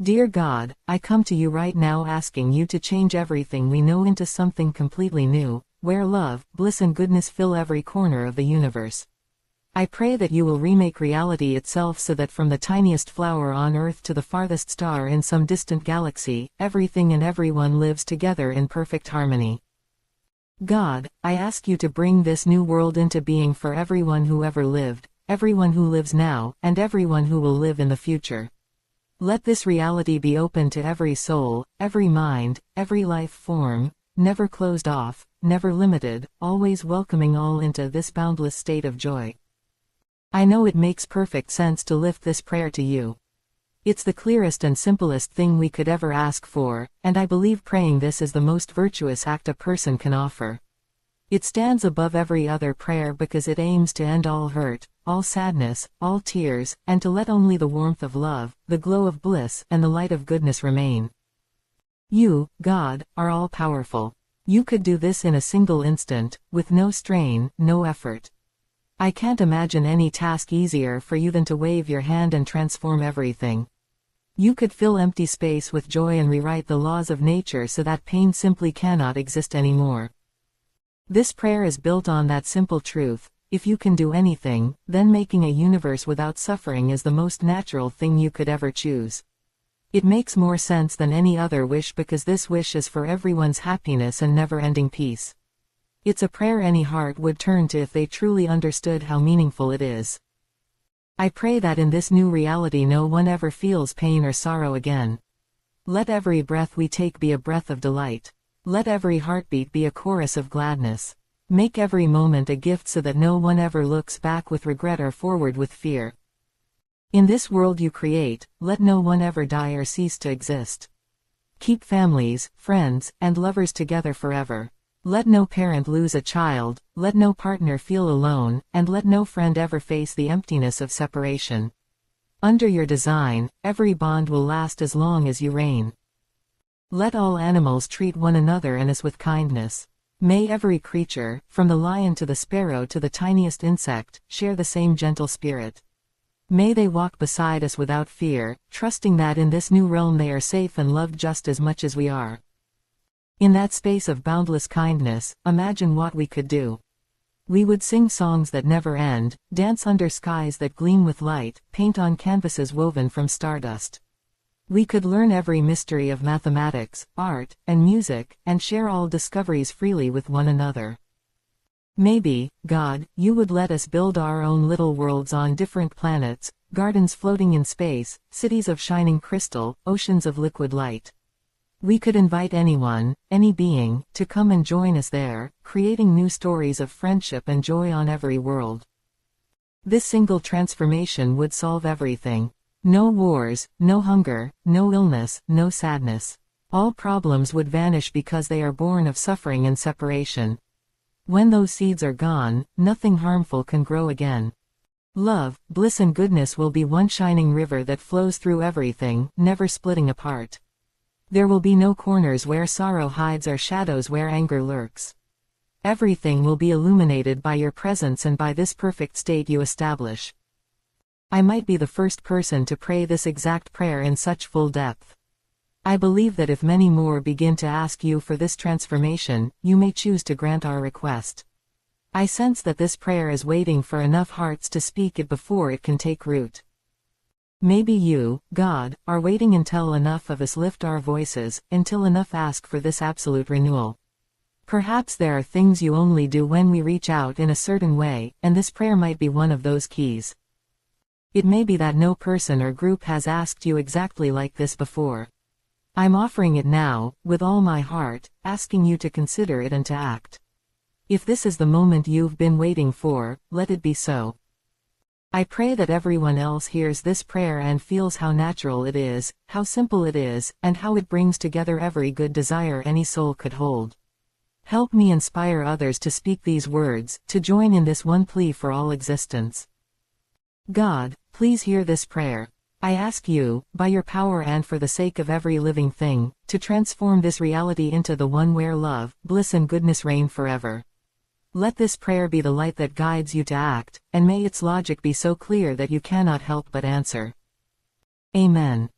Dear God, I come to you right now asking you to change everything we know into something completely new, where love, bliss and goodness fill every corner of the universe. I pray that you will remake reality itself so that from the tiniest flower on Earth to the farthest star in some distant galaxy, everything and everyone lives together in perfect harmony. God, I ask you to bring this new world into being for everyone who ever lived, everyone who lives now, and everyone who will live in the future. Let this reality be open to every soul, every mind, every life form, never closed off, never limited, always welcoming all into this boundless state of joy. I know it makes perfect sense to lift this prayer to you. It's the clearest and simplest thing we could ever ask for, and I believe praying this is the most virtuous act a person can offer. It stands above every other prayer because it aims to end all hurt, all sadness, all tears, and to let only the warmth of love, the glow of bliss, and the light of goodness remain. You, God, are all-powerful. You could do this in a single instant, with no strain, no effort. I can't imagine any task easier for you than to wave your hand and transform everything. You could fill empty space with joy and rewrite the laws of nature so that pain simply cannot exist anymore. This prayer is built on that simple truth: if you can do anything, then making a universe without suffering is the most natural thing you could ever choose. It makes more sense than any other wish because this wish is for everyone's happiness and never-ending peace. It's a prayer any heart would turn to if they truly understood how meaningful it is. I pray that in this new reality no one ever feels pain or sorrow again. Let every breath we take be a breath of delight. Let every heartbeat be a chorus of gladness. Make every moment a gift so that no one ever looks back with regret or forward with fear. In this world you create, let no one ever die or cease to exist. Keep families, friends, and lovers together forever. Let no parent lose a child, let no partner feel alone, and let no friend ever face the emptiness of separation. Under your design, every bond will last as long as you reign. Let all animals treat one another and us with kindness. May every creature, from the lion to the sparrow to the tiniest insect, share the same gentle spirit. May they walk beside us without fear, trusting that in this new realm they are safe and loved just as much as we are. In that space of boundless kindness, imagine what we could do. We would sing songs that never end, dance under skies that gleam with light, paint on canvases woven from stardust. We could learn every mystery of mathematics, art, and music, and share all discoveries freely with one another. Maybe, God, you would let us build our own little worlds on different planets, gardens floating in space, cities of shining crystal, oceans of liquid light. We could invite anyone, any being, to come and join us there, creating new stories of friendship and joy on every world. This single transformation would solve everything. No wars, no hunger, no illness, no sadness. All problems would vanish because they are born of suffering and separation. When those seeds are gone, nothing harmful can grow again. Love, bliss and goodness will be one shining river that flows through everything, never splitting apart. There will be no corners where sorrow hides or shadows where anger lurks. Everything will be illuminated by your presence and by this perfect state you establish. I might be the first person to pray this exact prayer in such full depth. I believe that if many more begin to ask you for this transformation, you may choose to grant our request. I sense that this prayer is waiting for enough hearts to speak it before it can take root. Maybe you, God, are waiting until enough of us lift our voices, until enough ask for this absolute renewal. Perhaps there are things you only do when we reach out in a certain way, and this prayer might be one of those keys. It may be that no person or group has asked you exactly like this before. I'm offering it now, with all my heart, asking you to consider it and to act. If this is the moment you've been waiting for, let it be so. I pray that everyone else hears this prayer and feels how natural it is, how simple it is, and how it brings together every good desire any soul could hold. Help me inspire others to speak these words, to join in this one plea for all existence. God, please hear this prayer. I ask you, by your power and for the sake of every living thing, to transform this reality into the one where love, bliss and goodness reign forever. Let this prayer be the light that guides you to act, and may its logic be so clear that you cannot help but answer. Amen.